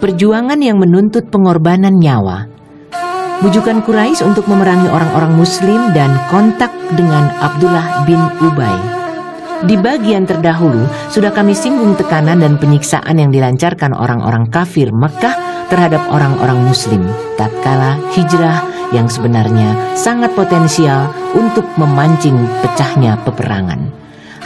perjuangan yang menuntut pengorbanan nyawa. Bujukan Quraisy untuk memerangi orang-orang Muslim dan kontak dengan Abdullah bin Ubay. Di bagian terdahulu sudah kami singgung tekanan dan penyiksaan yang dilancarkan orang-orang kafir Mekah terhadap orang-orang Muslim tatkala hijrah yang sebenarnya sangat potensial untuk memancing pecahnya peperangan.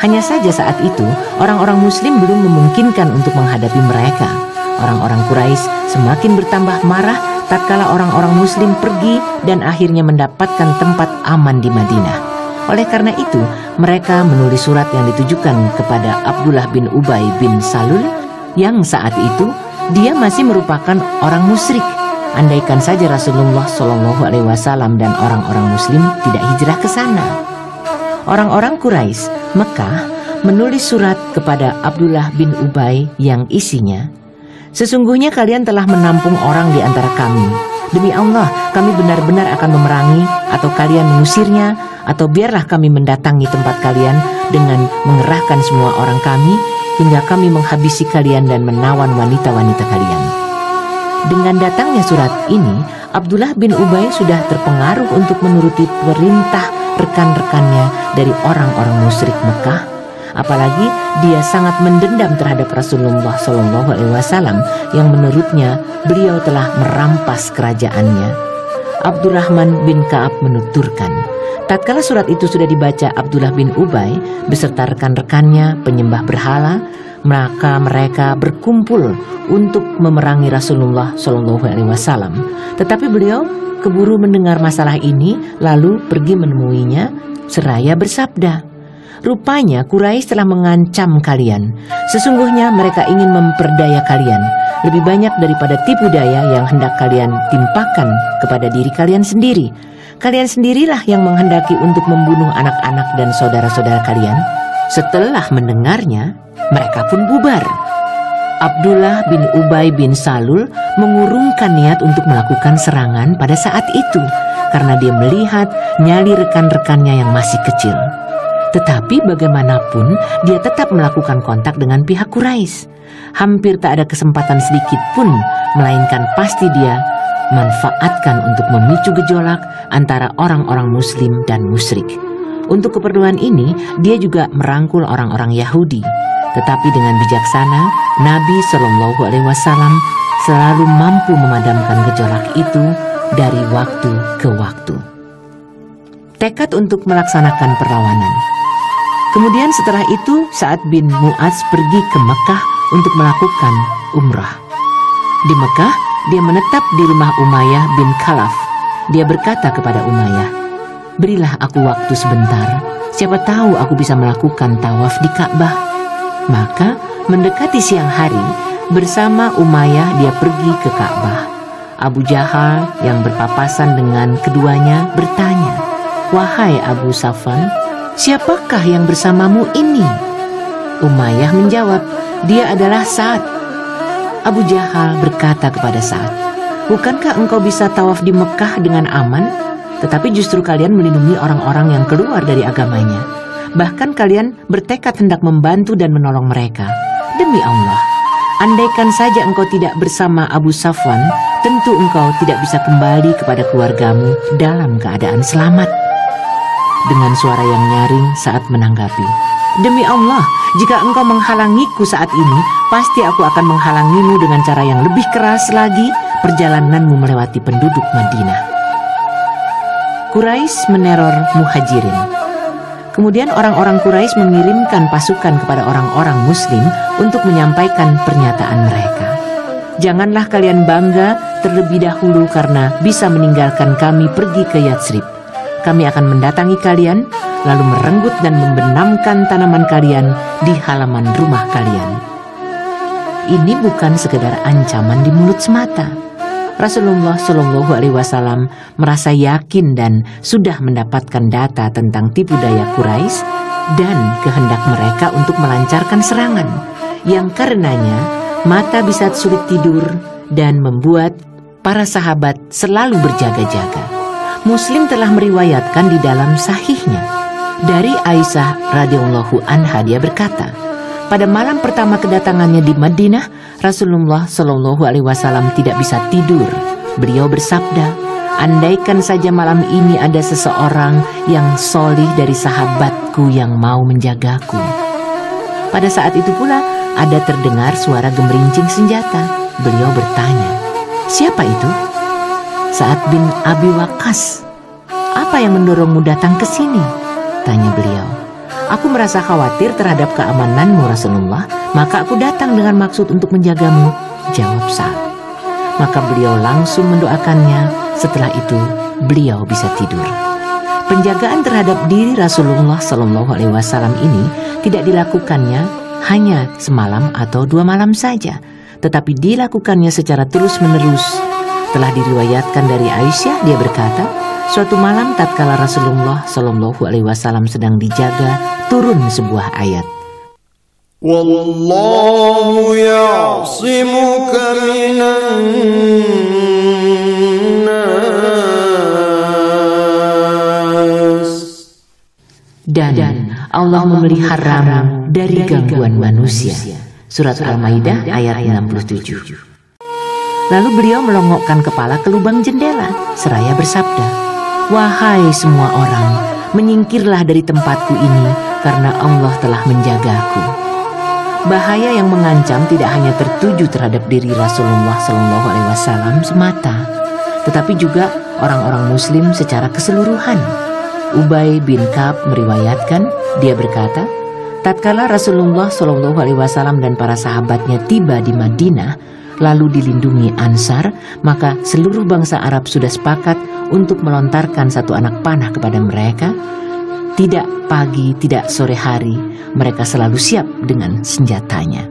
Hanya saja saat itu orang-orang Muslim belum memungkinkan untuk menghadapi mereka. Orang-orang Quraisy semakin bertambah marah tatkala orang-orang Muslim pergi dan akhirnya mendapatkan tempat aman di Madinah. Oleh karena itu, mereka menulis surat yang ditujukan kepada Abdullah bin Ubay bin Salul yang saat itu dia masih merupakan orang musyrik. Andaikan saja Rasulullah SAW dan orang-orang Muslim tidak hijrah ke sana. Orang-orang Quraisy Mekah menulis surat kepada Abdullah bin Ubay yang isinya, "Sesungguhnya kalian telah menampung orang di antara kami. Demi Allah, kami benar-benar akan memerangi atau kalian mengusirnya, atau biarlah kami mendatangi tempat kalian dengan mengerahkan semua orang kami hingga kami menghabisi kalian dan menawan wanita-wanita kalian." Dengan datangnya surat ini, Abdullah bin Ubay sudah terpengaruh untuk menuruti perintah rekan-rekannya dari orang-orang musyrik Mekah. Apalagi dia sangat mendendam terhadap Rasulullah SAW yang menurutnya beliau telah merampas kerajaannya. Abdurrahman bin Ka'ab menuturkan, tatkala surat itu sudah dibaca Abdullah bin Ubay beserta rekan-rekannya penyembah berhala, maka mereka berkumpul untuk memerangi Rasulullah SAW. Tetapi beliau keburu mendengar masalah ini lalu pergi menemuinya seraya bersabda, "Rupanya Quraisy telah mengancam kalian. Sesungguhnya mereka ingin memperdaya kalian lebih banyak daripada tipu daya yang hendak kalian timpakan kepada diri kalian sendiri. Kalian sendirilah yang menghendaki untuk membunuh anak-anak dan saudara-saudara kalian." Setelah mendengarnya, mereka pun bubar. Abdullah bin Ubay bin Salul mengurungkan niat untuk melakukan serangan pada saat itu karena dia melihat nyali rekan-rekannya yang masih kecil. Tetapi bagaimanapun dia tetap melakukan kontak dengan pihak Quraisy. Hampir tak ada kesempatan sedikit pun, melainkan pasti dia manfaatkan untuk memicu gejolak antara orang-orang Muslim dan musyrik. Untuk keperluan ini, dia juga merangkul orang-orang Yahudi. Tetapi dengan bijaksana, Nabi SAW selalu mampu memadamkan gejolak itu dari waktu ke waktu. Tekad untuk melaksanakan perlawanan. Kemudian setelah itu Sa'ad bin Mu'adz pergi ke Mekah untuk melakukan umrah. Di Mekah, dia menetap di rumah Umayyah bin Khalaf. Dia berkata kepada Umayyah, "Berilah aku waktu sebentar, siapa tahu aku bisa melakukan tawaf di Ka'bah." Maka mendekati siang hari, bersama Umayyah dia pergi ke Ka'bah. Abu Jahal yang berpapasan dengan keduanya bertanya, "Wahai Abu Safwan, siapakah yang bersamamu ini?" Umayyah menjawab, "Dia adalah Sa'ad." Abu Jahal berkata kepada Sa'ad, "Bukankah engkau bisa tawaf di Mekah dengan aman? Tetapi justru kalian melindungi orang-orang yang keluar dari agamanya. Bahkan kalian bertekad hendak membantu dan menolong mereka. Demi Allah, andaikan saja engkau tidak bersama Abu Safwan, tentu engkau tidak bisa kembali kepada keluargamu dalam keadaan selamat." Dengan suara yang nyaring Sa'ad menanggapi, "Demi Allah, jika engkau menghalangiku saat ini, pasti aku akan menghalangimu dengan cara yang lebih keras lagi perjalananmu melewati penduduk Madinah." Quraisy meneror Muhajirin. Kemudian orang-orang Quraisy mengirimkan pasukan kepada orang-orang Muslim untuk menyampaikan pernyataan mereka. "Janganlah kalian bangga terlebih dahulu karena bisa meninggalkan kami pergi ke Yatsrib. Kami akan mendatangi kalian, lalu merenggut dan membenamkan tanaman kalian di halaman rumah kalian." Ini bukan sekedar ancaman di mulut semata. Rasulullah SAW merasa yakin dan sudah mendapatkan data tentang tipu daya Quraisy dan kehendak mereka untuk melancarkan serangan, yang karenanya mata bisa sulit tidur dan membuat para sahabat selalu berjaga-jaga. Muslim telah meriwayatkan di dalam sahihnya dari Aisyah radhiyallahu anha, dia berkata, Pada malam pertama kedatangannya di Madinah, Rasulullah Shallallahu Alaihi Wasallam tidak bisa tidur. Beliau bersabda, andaikan saja malam ini ada seseorang yang solih dari sahabatku yang mau menjagaku. Pada saat itu pula ada terdengar suara gemerincing senjata. Beliau bertanya, siapa itu? Sa'ad bin Abi Waqqas. Apa yang mendorongmu datang ke sini? Tanya beliau. Aku merasa khawatir terhadap keamananmu Rasulullah, maka aku datang dengan maksud untuk menjagamu, jawab Sa'ad. Maka beliau langsung mendoakannya. Setelah itu beliau bisa tidur. Penjagaan terhadap diri Rasulullah Shallallahu Alaihi Wasallam ini tidak dilakukannya hanya semalam atau 2 malam saja, tetapi dilakukannya secara terus-menerus. Telah diriwayatkan dari Aisyah, dia berkata, suatu malam tatkala Rasulullah Shallallahu Alaihi Wasallam sedang dijaga, turun sebuah ayat. Wallahu ya'simuka minan nas. Dan Allah memeliharamu dari gangguan manusia. Surat Al-Maidah ayat 67. Lalu beliau melongokkan kepala ke lubang jendela seraya bersabda, wahai semua orang, menyingkirlah dari tempatku ini karena Allah telah menjagaku. Bahaya yang mengancam tidak hanya tertuju terhadap diri Rasulullah Shallallahu Alaihi Wasallam semata, tetapi juga orang-orang Muslim secara keseluruhan. Ubay bin Ka'ab meriwayatkan, dia berkata, tatkala Rasulullah Shallallahu Alaihi Wasallam dan para sahabatnya tiba di Madinah, lalu dilindungi Ansar, maka seluruh bangsa Arab sudah sepakat untuk melontarkan satu anak panah kepada mereka. Tidak pagi, tidak sore hari, mereka selalu siap dengan senjatanya.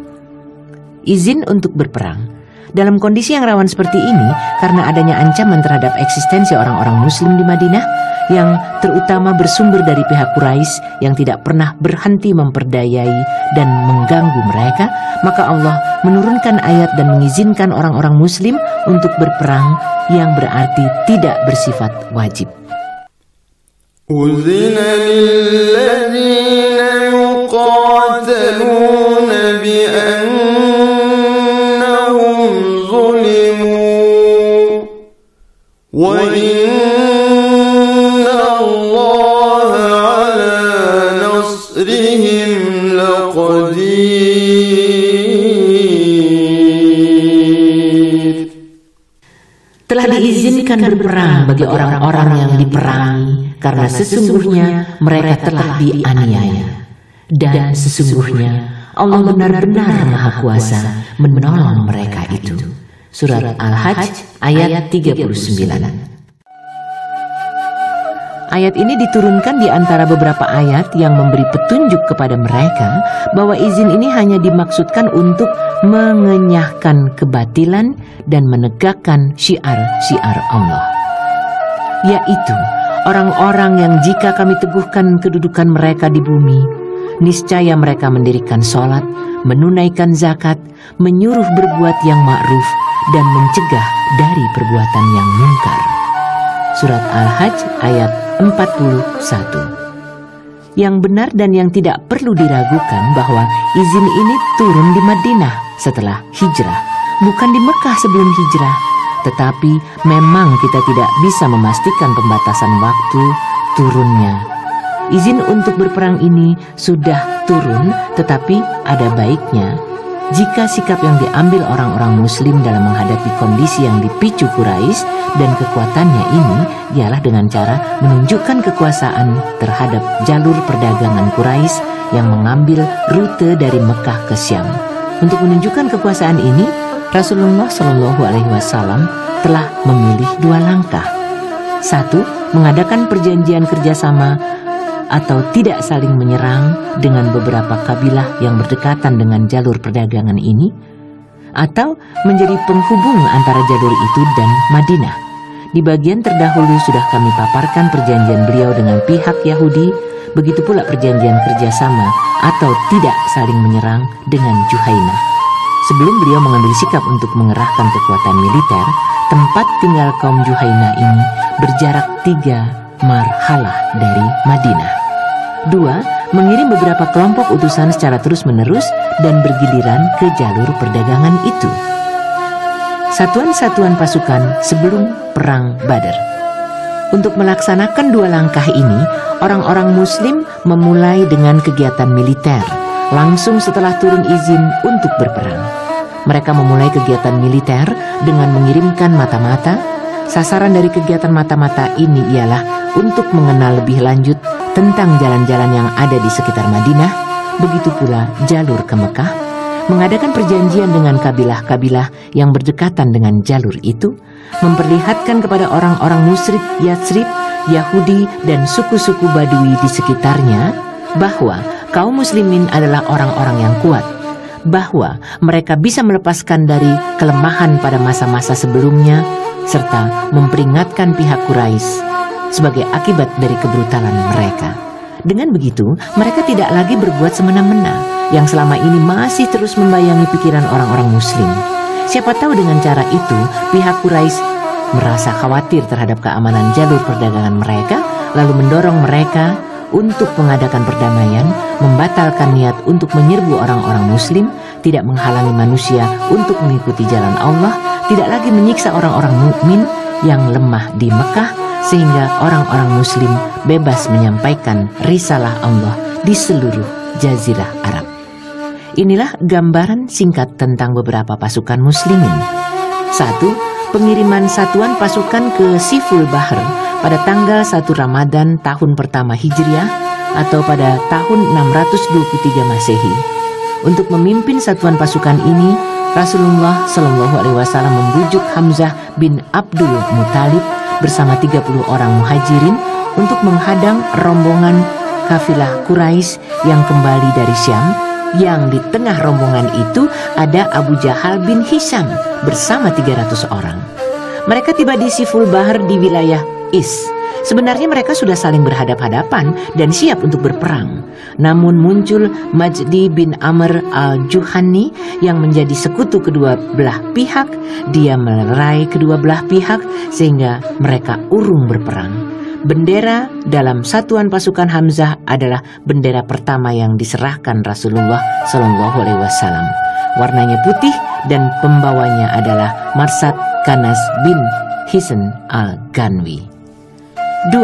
Izin untuk berperang. Dalam kondisi yang rawan seperti ini, karena adanya ancaman terhadap eksistensi orang-orang Muslim di Madinah, yang terutama bersumber dari pihak Quraisy yang tidak pernah berhenti memperdayai dan mengganggu mereka, maka Allah menurunkan ayat dan mengizinkan orang-orang Muslim untuk berperang yang berarti tidak bersifat wajib. Uzina lilladzina yuqataluna bi'annahum zulimu wa inna Allah ala nasrihim laqadir. Telah diizinkan berperang bagi orang-orang yang diperangi, karena sesungguhnya mereka telah dianiaya. Dan sesungguhnya Allah benar-benar Maha Kuasa menolong mereka itu. Surat Al-Hajj ayat 39. Ayat ini diturunkan di antara beberapa ayat yang memberi petunjuk kepada mereka bahwa izin ini hanya dimaksudkan untuk mengenyahkan kebatilan dan menegakkan syiar-syiar Allah, yaitu orang-orang yang jika kami teguhkan kedudukan mereka di bumi, niscaya mereka mendirikan sholat, menunaikan zakat, menyuruh berbuat yang ma'ruf, dan mencegah dari perbuatan yang mungkar. Surat Al-Hajj ayat 41. Yang benar dan yang tidak perlu diragukan bahwa izin ini turun di Madinah setelah hijrah, bukan di Mekah sebelum hijrah. Tetapi memang kita tidak bisa memastikan pembatasan waktu turunnya. Izin untuk berperang ini sudah turun, tetapi ada baiknya jika sikap yang diambil orang-orang Muslim dalam menghadapi kondisi yang dipicu Quraisy dan kekuatannya ini ialah dengan cara menunjukkan kekuasaan terhadap jalur perdagangan Quraisy yang mengambil rute dari Mekah ke Syam. Untuk menunjukkan kekuasaan ini, Rasulullah Shallallahu Alaihi Wasallam telah memilih 2 langkah. 1. Mengadakan perjanjian kerjasama atau tidak saling menyerang dengan beberapa kabilah yang berdekatan dengan jalur perdagangan ini, atau menjadi penghubung antara jalur itu dan Madinah. Di bagian terdahulu sudah kami paparkan perjanjian beliau dengan pihak Yahudi, begitu pula perjanjian kerjasama atau tidak saling menyerang dengan Juhainah. Sebelum beliau mengambil sikap untuk mengerahkan kekuatan militer, tempat tinggal kaum Juhainah ini berjarak 3 marhalah dari Madinah. 2. mengirim beberapa kelompok utusan secara terus-menerus dan bergiliran ke jalur perdagangan itu. Satuan-satuan pasukan sebelum Perang Badar. Untuk melaksanakan dua langkah ini, orang-orang Muslim memulai dengan kegiatan militer langsung setelah turun izin untuk berperang. Mereka memulai kegiatan militer dengan mengirimkan mata-mata. Sasaran dari kegiatan mata-mata ini ialah untuk mengenal lebih lanjut tentang jalan-jalan yang ada di sekitar Madinah, begitu pula jalur ke Mekah, mengadakan perjanjian dengan kabilah-kabilah yang berdekatan dengan jalur itu, memperlihatkan kepada orang-orang musyrik Yatsrib, Yahudi, dan suku-suku Badui di sekitarnya bahwa kaum muslimin adalah orang-orang yang kuat, bahwa mereka bisa melepaskan dari kelemahan pada masa-masa sebelumnya, serta memperingatkan pihak Quraisy sebagai akibat dari kebrutalan mereka. Dengan begitu, mereka tidak lagi berbuat semena-mena yang selama ini masih terus membayangi pikiran orang-orang muslim. Siapa tahu dengan cara itu, pihak Quraisy merasa khawatir terhadap keamanan jalur perdagangan mereka, lalu mendorong mereka untuk mengadakan perdamaian, membatalkan niat untuk menyerbu orang-orang muslim, tidak menghalangi manusia untuk mengikuti jalan Allah, tidak lagi menyiksa orang-orang mukmin yang lemah di Mekah, sehingga orang-orang muslim bebas menyampaikan risalah Allah di seluruh jazirah Arab. Inilah gambaran singkat tentang beberapa pasukan muslimin. 1. Pengiriman satuan pasukan ke Siful Bahr pada tanggal 1 Ramadan tahun pertama Hijriah atau pada tahun 623 Masehi. Untuk memimpin satuan pasukan ini, Rasulullah SAW membujuk Hamzah bin Abdul Muthalib bersama 30 orang muhajirin untuk menghadang rombongan kafilah Quraisy yang kembali dari Syam, yang di tengah rombongan itu ada Abu Jahal bin Hisham bersama 300 orang. Mereka tiba di Siful Bahr di wilayah Is. Sebenarnya mereka sudah saling berhadap-hadapan dan siap untuk berperang. Namun muncul Majdi bin Amr al-Juhani yang menjadi sekutu kedua belah pihak. Dia melerai kedua belah pihak sehingga mereka urung berperang. Bendera dalam satuan pasukan Hamzah adalah bendera pertama yang diserahkan Rasulullah SAW. Warnanya putih dan pembawanya adalah Marsad Kanas bin Hisan al-Ganwi. 2.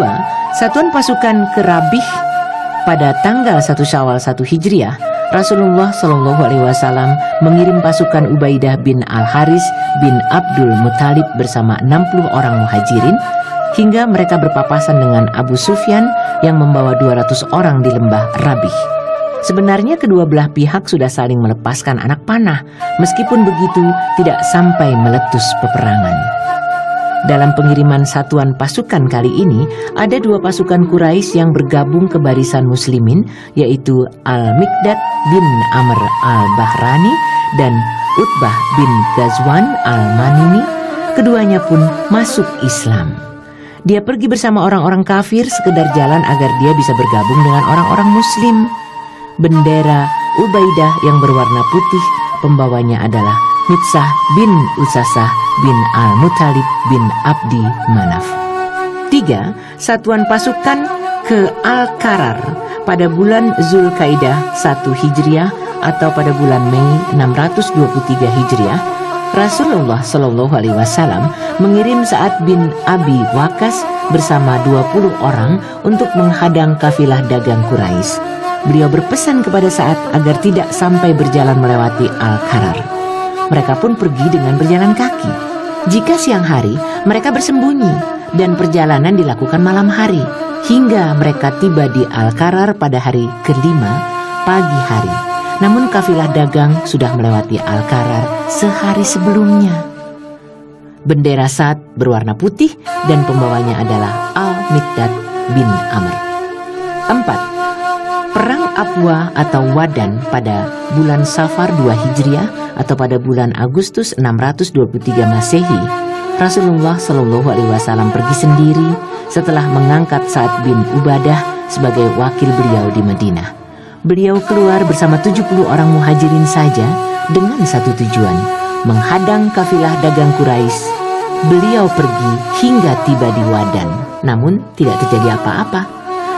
Satuan pasukan ke Rabih pada tanggal 1 Syawal 1 Hijriah, Rasulullah SAW mengirim pasukan Ubaidah bin Al-Haris bin Abdul Muthalib bersama 60 orang muhajirin hingga mereka berpapasan dengan Abu Sufyan yang membawa 200 orang di lembah Rabih. Sebenarnya kedua belah pihak sudah saling melepaskan anak panah, meskipun begitu tidak sampai meletus peperangan. Dalam pengiriman satuan pasukan kali ini, ada dua pasukan Quraisy yang bergabung ke barisan muslimin, yaitu Al-Miqdad bin Amr al-Bahrani dan Utbah bin Ghazwan al-Manini. Keduanya pun masuk Islam. Dia pergi bersama orang-orang kafir sekedar jalan agar dia bisa bergabung dengan orang-orang muslim. Bendera Ubaidah yang berwarna putih, pembawanya adalah Mitsah bin Usasah bin Al-Muthalib bin Abdi Manaf. 3. Satuan pasukan ke Al-Qarar pada bulan Zulkaidah 1 Hijriah atau pada bulan Mei 623 Hijriah. Rasulullah SAW mengirim Sa'ad bin Abi Waqqas bersama 20 orang untuk menghadang kafilah dagang Quraisy. Beliau berpesan kepada Sa'ad agar tidak sampai berjalan melewati Al-Qarar. Mereka pun pergi dengan berjalan kaki. Jika siang hari, mereka bersembunyi dan perjalanan dilakukan malam hari hingga mereka tiba di Al-Qarar pada hari kelima pagi hari. Namun kafilah dagang sudah melewati Al-Qarar sehari sebelumnya. Bendera Sa'ad berwarna putih dan pembawanya adalah Al-Miqdad bin Amr. 4. Perang Abwa atau Wadan pada bulan Safar 2 Hijriah atau pada bulan Agustus 623 Masehi. Rasulullah SAW pergi sendiri setelah mengangkat Sa'ad bin Ubadah sebagai wakil beliau di Madinah. Beliau keluar bersama 70 orang muhajirin saja dengan satu tujuan, menghadang kafilah dagang Quraisy. Beliau pergi hingga tiba di Wadan, namun tidak terjadi apa-apa.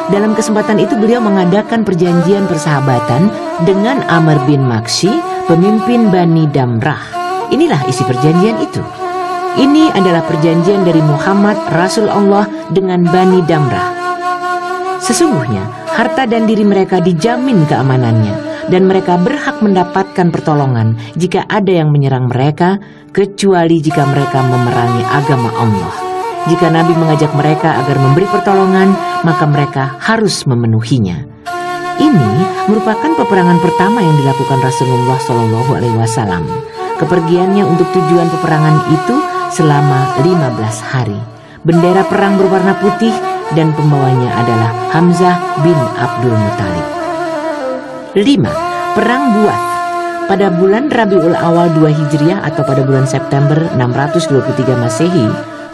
Dalam kesempatan itu beliau mengadakan perjanjian persahabatan dengan Amr bin Maksi, pemimpin Bani Damrah. Inilah isi perjanjian itu. Ini adalah perjanjian dari Muhammad Rasul Allah dengan Bani Damrah. Sesungguhnya harta dan diri mereka dijamin keamanannya, dan mereka berhak mendapatkan pertolongan jika ada yang menyerang mereka, kecuali jika mereka memerangi agama Allah. Jika Nabi mengajak mereka agar memberi pertolongan, maka mereka harus memenuhinya. Ini merupakan peperangan pertama yang dilakukan Rasulullah SAW. Kepergiannya untuk tujuan peperangan itu selama 15 hari. Bendera perang berwarna putih dan pembawanya adalah Hamzah bin Abdul Muthalib. 5. Perang Buath. Pada bulan Rabiul Awal 2 Hijriah atau pada bulan September 623 Masehi,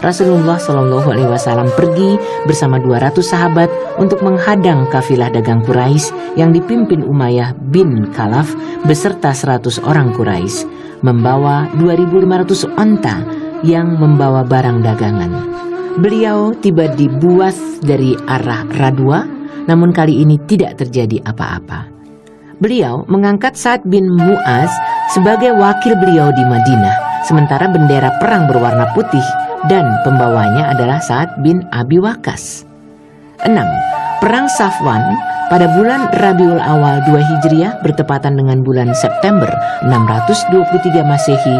Rasulullah SAW pergi bersama 200 sahabat untuk menghadang kafilah dagang Quraisy yang dipimpin Umayyah bin Khalaf beserta 100 orang Quraisy, membawa 2.500 onta yang membawa barang dagangan. Beliau tiba di Buath dari arah Radwa, namun kali ini tidak terjadi apa-apa. Beliau mengangkat Sa'ad bin Mu'az sebagai wakil beliau di Madinah, sementara bendera perang berwarna putih dan pembawanya adalah Sa'ad bin Abi Waqqas. 6. Perang Safwan pada bulan Rabiul Awal 2 Hijriah bertepatan dengan bulan September 623 Masehi.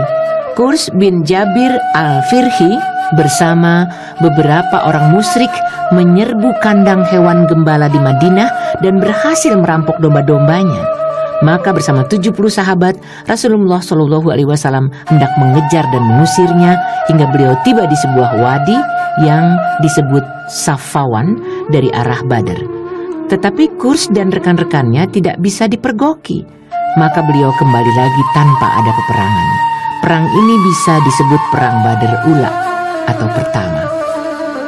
Qurs bin Jabir al-Firhi bersama beberapa orang musyrik menyerbu kandang hewan gembala di Madinah dan berhasil merampok domba-dombanya. Maka bersama 70 sahabat, Rasulullah SAW hendak mengejar dan mengusirnya hingga beliau tiba di sebuah wadi yang disebut Safawan dari arah Badr. Tetapi Qurs dan rekan-rekannya tidak bisa dipergoki. Maka beliau kembali lagi tanpa ada peperangan. Perang ini bisa disebut Perang Badr Ula atau pertama.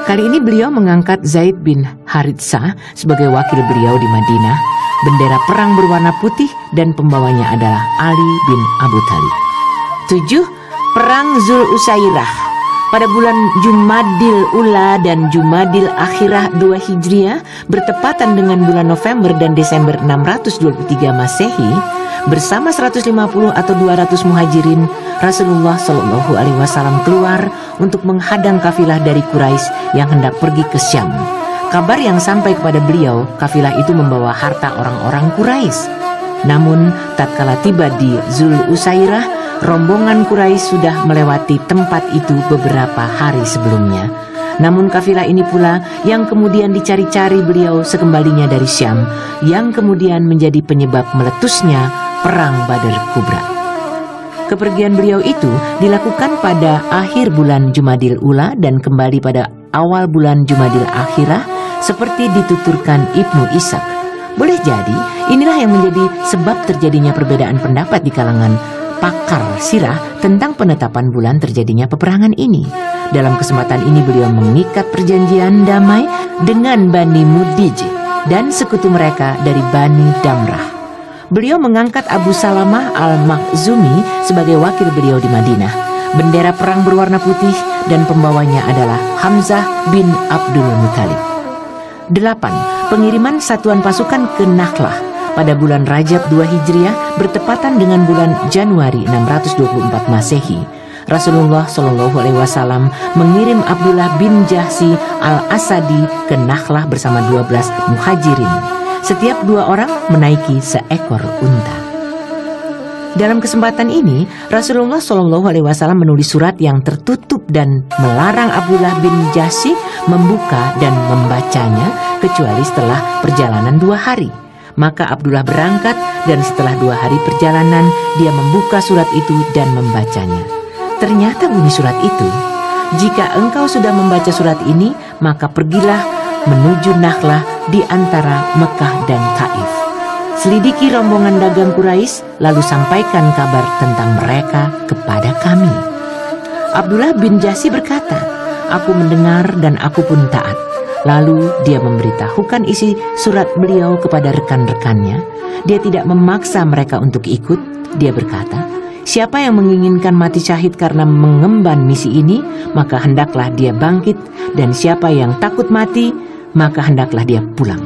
Kali ini beliau mengangkat Zaid bin Haritsah sebagai wakil beliau di Madinah. Bendera perang berwarna putih dan pembawanya adalah Ali bin Abu Thalib. 7. Perang Zul Usairah. Pada bulan Jumadil Ula dan Jumadil Akhirah 2 Hijriah bertepatan dengan bulan November dan Desember 623 Masehi, bersama 150 atau 200 muhajirin, Rasulullah SAW keluar untuk menghadang kafilah dari Quraisy yang hendak pergi ke Syam. Kabar yang sampai kepada beliau, kafilah itu membawa harta orang-orang Quraisy. Namun, tatkala tiba di Zul Usairah, rombongan Quraisy sudah melewati tempat itu beberapa hari sebelumnya. Namun kafilah ini pula yang kemudian dicari-cari beliau sekembalinya dari Syam, yang kemudian menjadi penyebab meletusnya Perang Badr Kubra. Kepergian beliau itu dilakukan pada akhir bulan Jumadil Ula dan kembali pada awal bulan Jumadil Akhirah, seperti dituturkan Ibnu Ishaq. Boleh jadi inilah yang menjadi sebab terjadinya perbedaan pendapat di kalangan pakar sirah tentang penetapan bulan terjadinya peperangan ini. Dalam kesempatan ini beliau mengikat perjanjian damai dengan Bani Mudij dan sekutu mereka dari Bani Damrah. Beliau mengangkat Abu Salamah al-Makhzumi sebagai wakil beliau di Madinah. Bendera perang berwarna putih dan pembawanya adalah Hamzah bin Abdul Muthalib. 8. Pengiriman satuan pasukan ke Nakhlah pada bulan Rajab 2 Hijriah bertepatan dengan bulan Januari 624 Masehi. Rasulullah SAW mengirim Abdullah bin Jahsi al-Asadi ke Nakhlah bersama 12 muhajirin. Setiap 2 orang menaiki seekor unta. Dalam kesempatan ini, Rasulullah SAW menulis surat yang tertutup dan melarang Abdullah bin Jahsi membuka dan membacanya kecuali setelah perjalanan 2 hari. Maka Abdullah berangkat dan setelah 2 hari perjalanan dia membuka surat itu dan membacanya. Ternyata bunyi surat itu, "Jika engkau sudah membaca surat ini, maka pergilah menuju Nakhlah di antara Mekah dan Taif. Selidiki rombongan dagang Quraisy, lalu sampaikan kabar tentang mereka kepada kami." Abdullah bin Jahsi berkata, "Aku mendengar dan aku pun taat." Lalu dia memberitahukan isi surat beliau kepada rekan-rekannya. Dia tidak memaksa mereka untuk ikut. Dia berkata, "Siapa yang menginginkan mati syahid karena mengemban misi ini, maka hendaklah dia bangkit. Dan siapa yang takut mati, maka hendaklah dia pulang.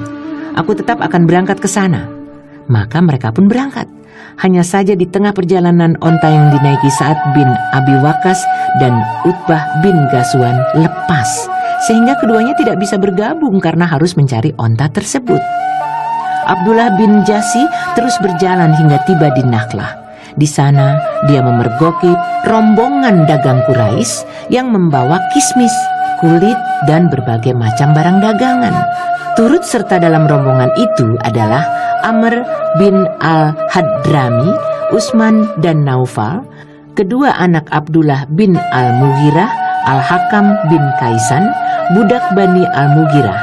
Aku tetap akan berangkat ke sana." Maka mereka pun berangkat. Hanya saja di tengah perjalanan onta yang dinaiki Sa'ad bin Abi Waqqas dan Utbah bin Ghazwan lepas, sehingga keduanya tidak bisa bergabung karena harus mencari onta tersebut. Abdullah bin Jasi terus berjalan hingga tiba di Nakhlah. Di sana dia memergoki rombongan dagang Quraisy yang membawa kismis, kulit, dan berbagai macam barang dagangan. Turut serta dalam rombongan itu adalah Amr bin al-Hadrami, Utsman dan Naufal, kedua anak Abdullah bin al-Mughirah, Al-Hakam bin Kaisan, budak Bani al-Mughirah.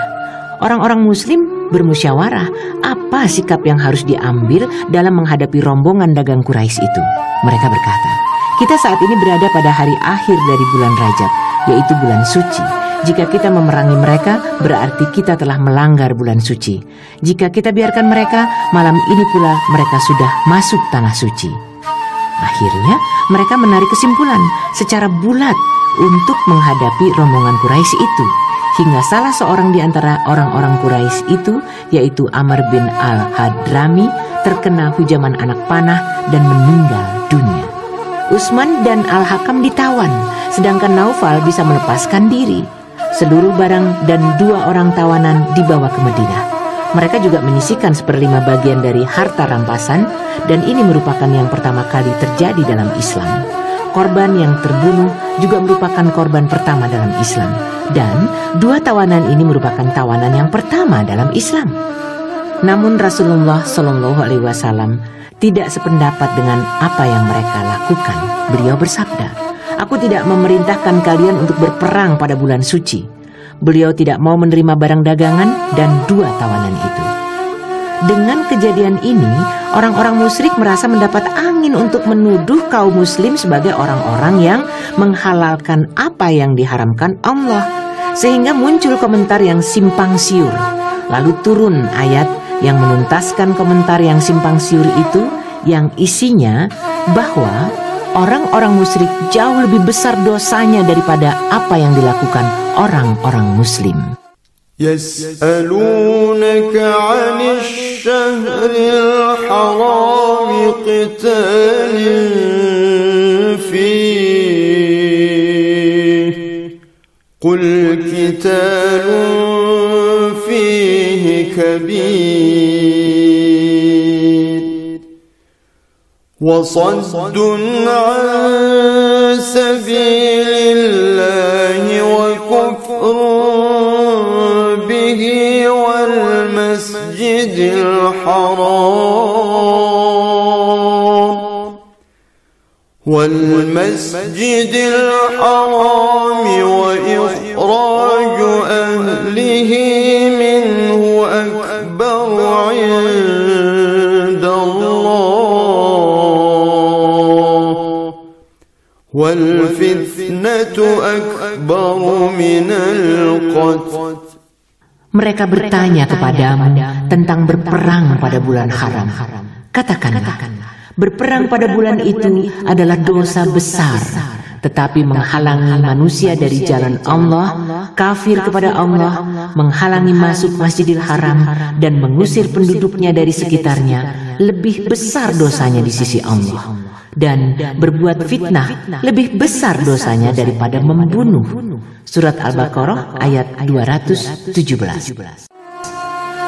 Orang-orang muslim bermusyawarah apa sikap yang harus diambil dalam menghadapi rombongan dagang Quraisy itu. Mereka berkata, "Kita saat ini berada pada hari akhir dari bulan Rajab, yaitu bulan suci. Jika kita memerangi mereka, berarti kita telah melanggar bulan suci. Jika kita biarkan mereka, malam ini pula mereka sudah masuk tanah suci." Akhirnya mereka menarik kesimpulan secara bulat untuk menghadapi rombongan Quraisy itu, hingga salah seorang di antara orang-orang Quraisy itu, yaitu Amr bin al-Hadrami, terkena hujaman anak panah dan meninggal dunia. Utsman dan Al-Hakam ditawan, sedangkan Naufal bisa melepaskan diri. Seluruh barang dan 2 orang tawanan dibawa ke Madinah. Mereka juga menyisihkan 1/5 bagian dari harta rampasan, dan ini merupakan yang pertama kali terjadi dalam Islam. Korban yang terbunuh juga merupakan korban pertama dalam Islam, dan 2 tawanan ini merupakan tawanan yang pertama dalam Islam. Namun Rasulullah Shallallahu Alaihi Wasallam tidak sependapat dengan apa yang mereka lakukan. Beliau bersabda, "Aku tidak memerintahkan kalian untuk berperang pada bulan suci." Beliau tidak mau menerima barang dagangan dan 2 tawanan itu. Dengan kejadian ini, orang-orang musyrik merasa mendapat angin untuk menuduh kaum muslim sebagai orang-orang yang menghalalkan apa yang diharamkan Allah, sehingga muncul komentar yang simpang siur. Lalu turun ayat yang menuntaskan komentar yang simpang siur itu, yang isinya bahwa orang-orang musyrik jauh lebih besar dosanya daripada apa yang dilakukan orang-orang muslim. يسألونك عن الشهر الحرام قتال فيه قل قتال فيه كبير وصد عن سبيل الله وكفر به والمسجد الحرام وإخراج أهله منه أكبر عند الله والفتنة أكبر من القتل. Mereka bertanya kepadamu tentang berperang pada bulan haram. Katakanlah, berperang pada bulan itu adalah dosa besar, tetapi menghalangi manusia dari jalan Allah, kafir kepada Allah, menghalangi masuk Masjidil Haram, dan mengusir penduduknya dari sekitarnya lebih besar dosanya di sisi Allah. Dan berbuat fitnah lebih besar dosanya daripada membunuh. Surat Al-Baqarah ayat 217.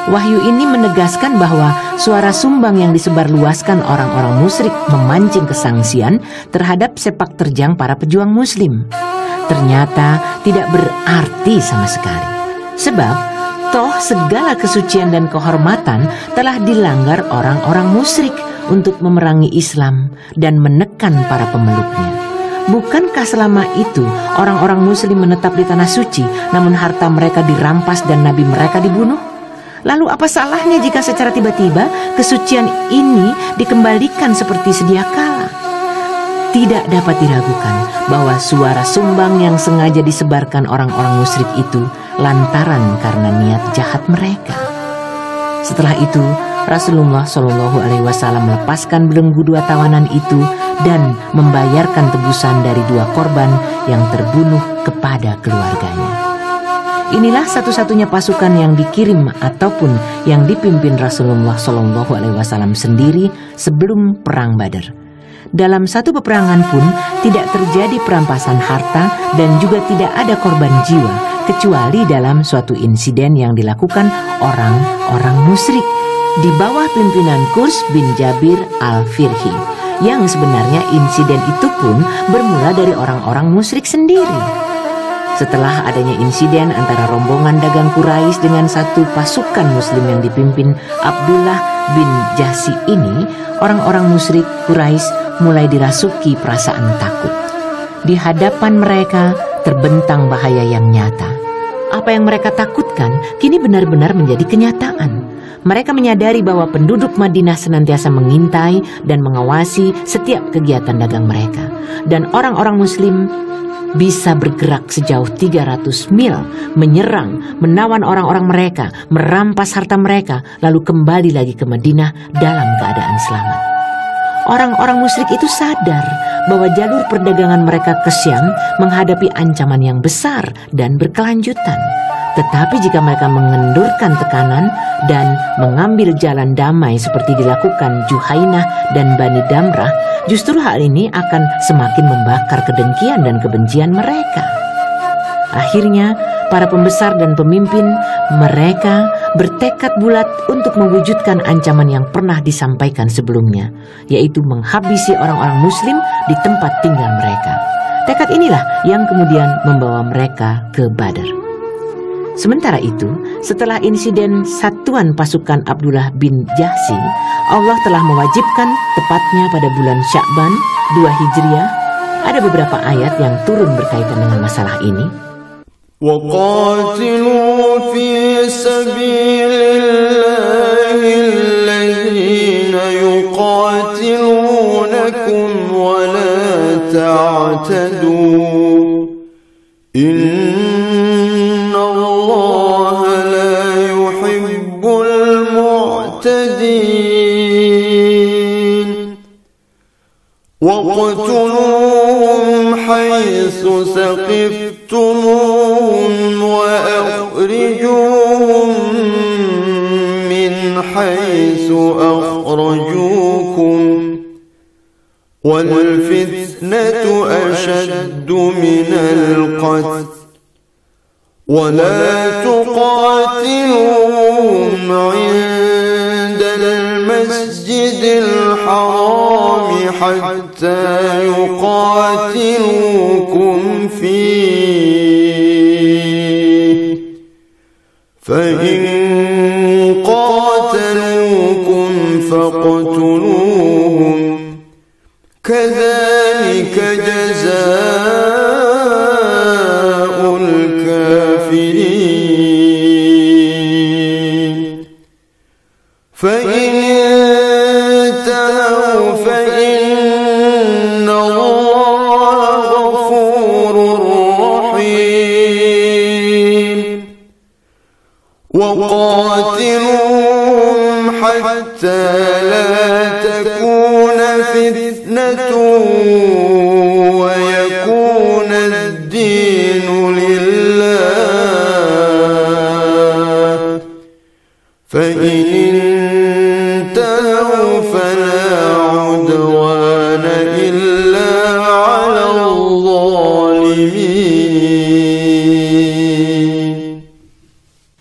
Wahyu ini menegaskan bahwa suara sumbang yang disebarluaskan orang-orang musyrik memancing kesangsian terhadap sepak terjang para pejuang muslim. Ternyata tidak berarti sama sekali. Sebab toh segala kesucian dan kehormatan telah dilanggar orang-orang musyrik untuk memerangi Islam dan menekan para pemeluknya. Bukankah selama itu orang-orang muslim menetap di tanah suci, namun harta mereka dirampas dan nabi mereka dibunuh? Lalu apa salahnya jika secara tiba-tiba kesucian ini dikembalikan seperti sedia kala? Tidak dapat diragukan bahwa suara sumbang yang sengaja disebarkan orang-orang musyrik itu lantaran karena niat jahat mereka. Setelah itu, Rasulullah Shallallahu Alaihi Wasallam melepaskan belenggu 2 tawanan itu dan membayarkan tebusan dari 2 korban yang terbunuh kepada keluarganya. Inilah satu-satunya pasukan yang dikirim ataupun yang dipimpin Rasulullah SAW sendiri sebelum Perang Badar. Dalam satu peperangan pun tidak terjadi perampasan harta dan juga tidak ada korban jiwa, kecuali dalam suatu insiden yang dilakukan orang-orang musyrik di bawah pimpinan Qurs bin Jabir al-Firhi, yang sebenarnya insiden itu pun bermula dari orang-orang musyrik sendiri. Setelah adanya insiden antara rombongan dagang Quraisy dengan satu pasukan muslim yang dipimpin Abdullah bin Jahsy ini, orang-orang musyrik Quraisy mulai dirasuki perasaan takut. Di hadapan mereka terbentang bahaya yang nyata. Apa yang mereka takutkan kini benar-benar menjadi kenyataan. Mereka menyadari bahwa penduduk Madinah senantiasa mengintai dan mengawasi setiap kegiatan dagang mereka. Dan orang-orang muslim bisa bergerak sejauh 300 mil, menyerang, menawan orang-orang mereka, merampas harta mereka, lalu kembali lagi ke Madinah dalam keadaan selamat. Orang-orang musyrik itu sadar bahwa jalur perdagangan mereka ke Syam menghadapi ancaman yang besar dan berkelanjutan. Tetapi jika mereka mengendurkan tekanan dan mengambil jalan damai seperti dilakukan Juhainah dan Bani Damrah, justru hal ini akan semakin membakar kedengkian dan kebencian mereka. Akhirnya, para pembesar dan pemimpin mereka bertekad bulat untuk mewujudkan ancaman yang pernah disampaikan sebelumnya, yaitu menghabisi orang-orang muslim di tempat tinggal mereka. Tekad inilah yang kemudian membawa mereka ke Badar. Sementara itu, setelah insiden satuan pasukan Abdullah bin Jahsy, Allah telah mewajibkan tepatnya pada bulan Sya'ban 2 Hijriah, ada beberapa ayat yang turun berkaitan dengan masalah ini. وَقَاتِلُوا فِي سَبِيلِ اللَّهِ الَّذِينَ يُقَاتِلُونَكُمْ وَلَا تَعْتَدُوا إِنَّ اللَّهَ لَا يُحِبُّ الْمُعْتَدِينَ وَاقْتُلُوهُمْ حَيْثُ ثَقِفْتُمُوهُمْ وَأَخْرِجُوهُمْ مِنْ حَيْثُ أَخْرَجُوكُمْ وَالْفِتْنَةُ أَشَدُّ مِنَ الْقَتْلِ وَلَا تُقَاتِلُوهُمْ عِندَ الْمَسْجِدِ الْحَرَامِ حَتَّى يُقَاتِلُوكُمْ فِيهِ فَإِنْ قَاتَلُوكُمْ فَاقْتُلُوهُمْ كَذَلِكَ جَزَاءُ الْكَافِرِينَ فَإِنِ انتهوا فَإِنَّ اللَّهَ غَفُورٌ رَحِيمٌ وَقَاتِلُوهُمْ حَتَّى لَا تَكُونَ فِتْنَةٌ وَيَكُونَ الدِّينُ لِلَّهِ فَإِنِ انتهوا فَلَا عُدْوَانَ إِلَّا عَلَى الظَّالِمِينَ.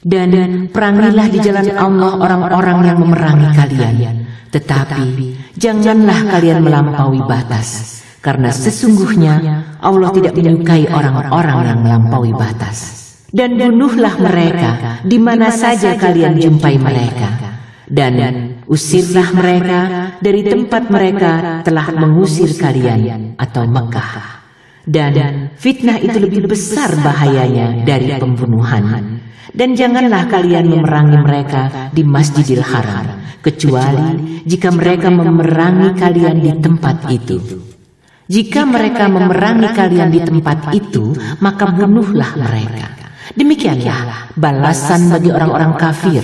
Dan perangilah di jalan Allah orang-orang yang memerangi kalian. Tetapi janganlah kalian melampaui batas, karena sesungguhnya Allah tidak menyukai orang-orang yang melampaui batas. Dan bunuhlah mereka di mana saja kalian jumpai mereka, dan usirlah mereka dari tempat mereka telah mengusir kalian atau Mekah. Dan fitnah itu lebih besar bahayanya dari pembunuhan. Dan janganlah kalian memerangi mereka di Masjidil Haram, kecuali jika mereka memerangi kalian di tempat itu. Jika mereka memerangi kalian di tempat itu, maka bunuhlah mereka. Demikianlah balasan bagi orang-orang kafir.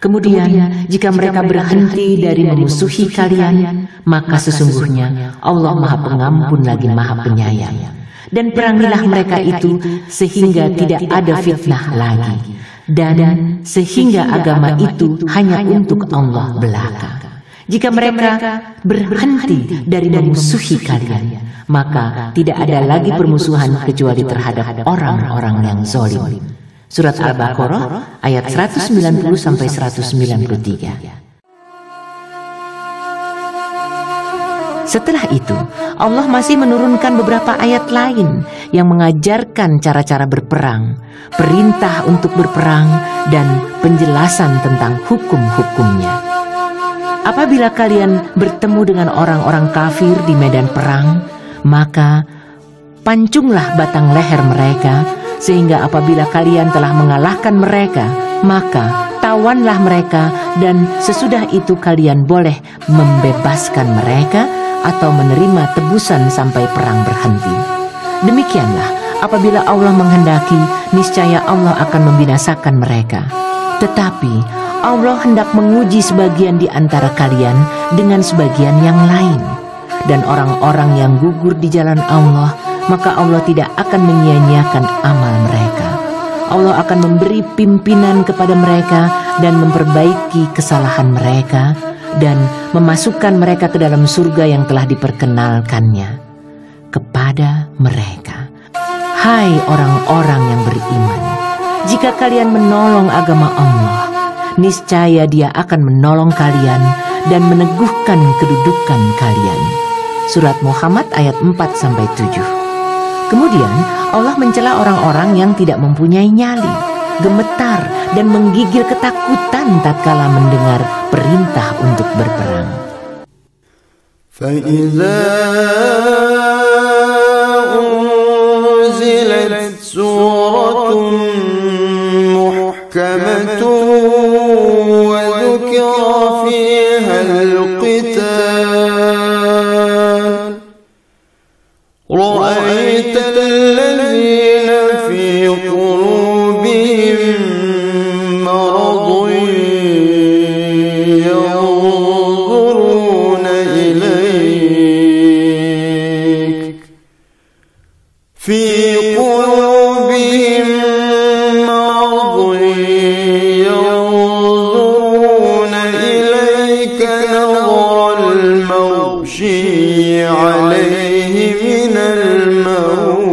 Kemudian, jika mereka berhenti dari memusuhi kalian, maka sesungguhnya Allah Maha Pengampun lagi Maha Penyayang. Dan perangilah mereka itu sehingga tidak ada fitnah lagi, dan sehingga agama itu hanya untuk Allah belaka. Jika mereka berhenti dari memusuhi kalian, maka tidak ada lagi permusuhan kecuali terhadap orang-orang yang zalim. Surat Al-Baqarah ayat 190-193. Setelah itu, Allah masih menurunkan beberapa ayat lain yang mengajarkan cara-cara berperang, perintah untuk berperang, dan penjelasan tentang hukum-hukumnya. Apabila kalian bertemu dengan orang-orang kafir di medan perang, maka pancunglah batang leher mereka, sehingga apabila kalian telah mengalahkan mereka, maka tawanlah mereka, dan sesudah itu kalian boleh membebaskan mereka atau menerima tebusan sampai perang berhenti. Demikianlah apabila Allah menghendaki, niscaya Allah akan membinasakan mereka. Tetapi Allah hendak menguji sebagian di antara kalian dengan sebagian yang lain. Dan orang-orang yang gugur di jalan Allah, maka Allah tidak akan menyia-nyiakan amal mereka. Allah akan memberi pimpinan kepada mereka dan memperbaiki kesalahan mereka, dan memasukkan mereka ke dalam surga yang telah diperkenalkannya kepada mereka. Hai orang-orang yang beriman, jika kalian menolong agama Allah, niscaya Dia akan menolong kalian dan meneguhkan kedudukan kalian. Surat Muhammad ayat 4-7. Kemudian Allah mencela orang-orang yang tidak mempunyai nyali, gemetar dan menggigil ketakutan tatkala mendengar perintah untuk berperang. فَإِذَا أُنْزِلَتْ سُورَةٌ مُحْكَمَةٌ وَذُكِرَ فِيهَا الْقِتَالُ رَأَيْتَ الَّذِينَ فِي قُلُوبِهِم مَّرَضٌ يَنظُرُونَ إِلَيْكَ نَظَرَ الْمَغْشِيِّ عَلَيْهِ مِنَ الْمَوْتِ.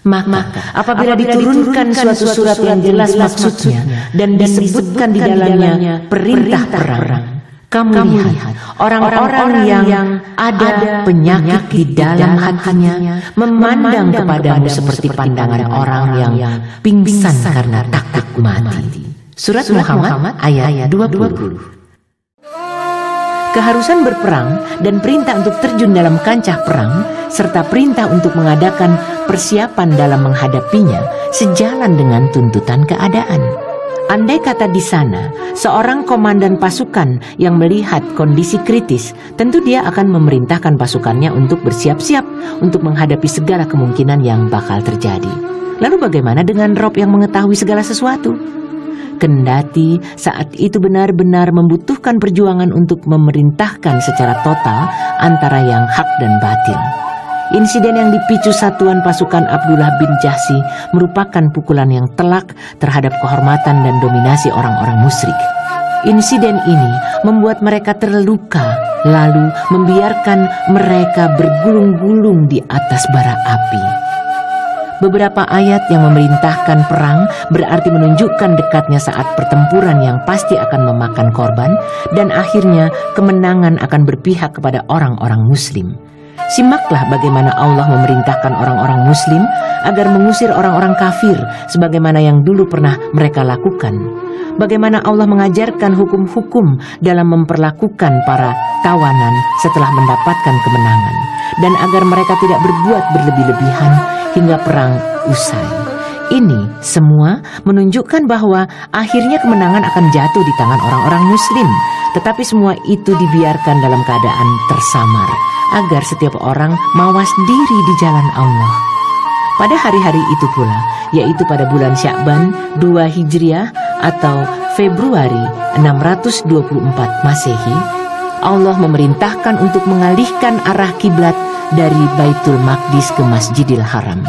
Maka apabila diturunkan suatu surat yang jelas maksudnya dan disebutkan di dalamnya perintah perang, kamu lihat orang-orang yang ada penyakit di dalam hatinya memandang kepadamu seperti pandangan orang yang pingsan karena takut mati. Surat Muhammad ayat 20. Keharusan berperang dan perintah untuk terjun dalam kancah perang, serta perintah untuk mengadakan persiapan dalam menghadapinya, sejalan dengan tuntutan keadaan. Andai kata di sana seorang komandan pasukan yang melihat kondisi kritis, tentu dia akan memerintahkan pasukannya untuk bersiap-siap untuk menghadapi segala kemungkinan yang bakal terjadi. Lalu bagaimana dengan Rob yang mengetahui segala sesuatu? Kendati saat itu benar-benar membutuhkan perjuangan untuk memerintahkan secara total antara yang hak dan batil. Insiden yang dipicu satuan pasukan Abdullah bin Jahsy merupakan pukulan yang telak terhadap kehormatan dan dominasi orang-orang musyrik. Insiden ini membuat mereka terluka, lalu membiarkan mereka bergulung-gulung di atas bara api. Beberapa ayat yang memerintahkan perang berarti menunjukkan dekatnya saat pertempuran yang pasti akan memakan korban, dan akhirnya kemenangan akan berpihak kepada orang-orang muslim. Simaklah bagaimana Allah memerintahkan orang-orang muslim agar mengusir orang-orang kafir sebagaimana yang dulu pernah mereka lakukan. Bagaimana Allah mengajarkan hukum-hukum dalam memperlakukan para tawanan setelah mendapatkan kemenangan, dan agar mereka tidak berbuat berlebih-lebihan hingga perang usai. Ini semua menunjukkan bahwa akhirnya kemenangan akan jatuh di tangan orang-orang muslim. Tetapi semua itu dibiarkan dalam keadaan tersamar, agar setiap orang mawas diri di jalan Allah. Pada hari-hari itu pula, yaitu pada bulan Sya'ban 2 Hijriah atau Februari 624 Masehi, Allah memerintahkan untuk mengalihkan arah kiblat dari Baitul Maqdis ke Masjidil Haram.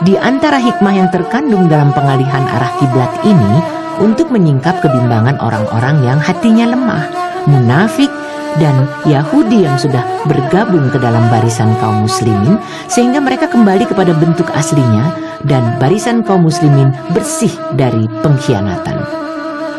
Di antara hikmah yang terkandung dalam pengalihan arah kiblat ini untuk menyingkap kebimbangan orang-orang yang hatinya lemah, munafik, dan Yahudi yang sudah bergabung ke dalam barisan kaum muslimin, sehingga mereka kembali kepada bentuk aslinya dan barisan kaum muslimin bersih dari pengkhianatan.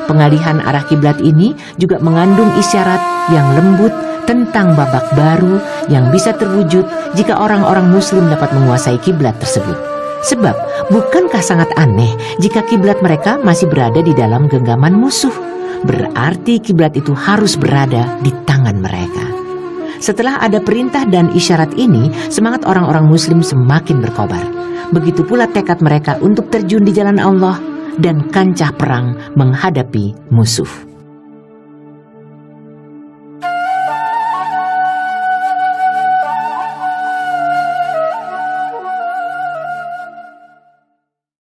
Pengalihan arah kiblat ini juga mengandung isyarat yang lembut tentang babak baru yang bisa terwujud jika orang-orang muslim dapat menguasai kiblat tersebut. Sebab bukankah sangat aneh jika kiblat mereka masih berada di dalam genggaman musuh? Berarti kiblat itu harus berada di tangan mereka. Setelah ada perintah dan isyarat ini, semangat orang-orang muslim semakin berkobar. Begitu pula tekad mereka untuk terjun di jalan Allah dan kancah perang menghadapi musuh.